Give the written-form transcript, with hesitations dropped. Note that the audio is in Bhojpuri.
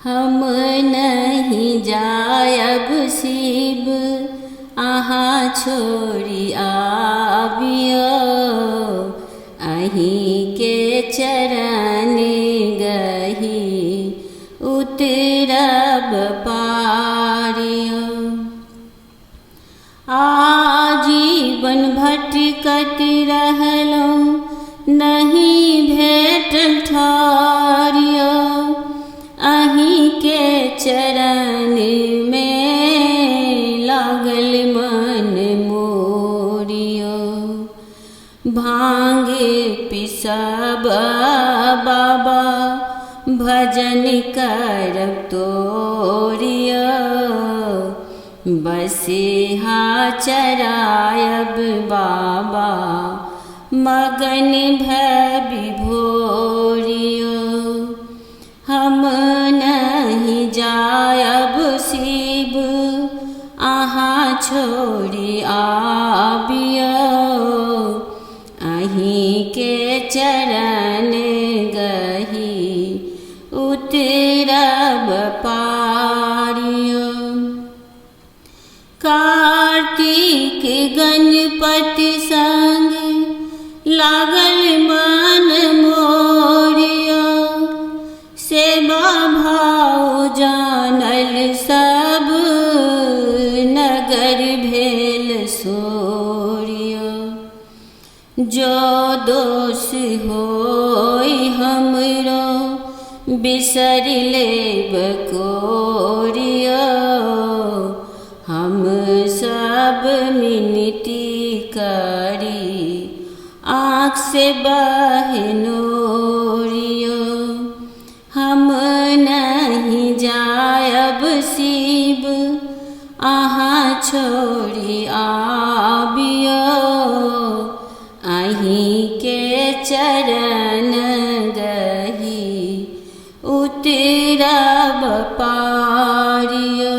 हम नहीं जायब शिव अहाँ छोड़ी आबियो, अहीं के चरण गही उतरब पारियो। आजीवन भटकत रहलहुँ नहीं भेटल ठारियो, अहीं के चरण में लागल मन मोरियो। भांगे पिसब बाबा भजन करब तोरियो, बसिहा चरायब बाबा मगन भय विभोरियो। हम नहीं जायब शिव अहाँ छोड़ी आबियो, अहीं के चरण गही उतरब पारियो। कार्तिक गणपति संग लागल मन मोरियो, सेवा भाव जानल सब नगर भेल सोरियो। जो दोष होई हमरो बिसर लेब कोरियो, हम सब मिनती करी आँख से बहनोरियो। हम नहीं जायब शिव अहाँ छोड़ी आबियो, अहीं के चरण गही उतरब पारियो।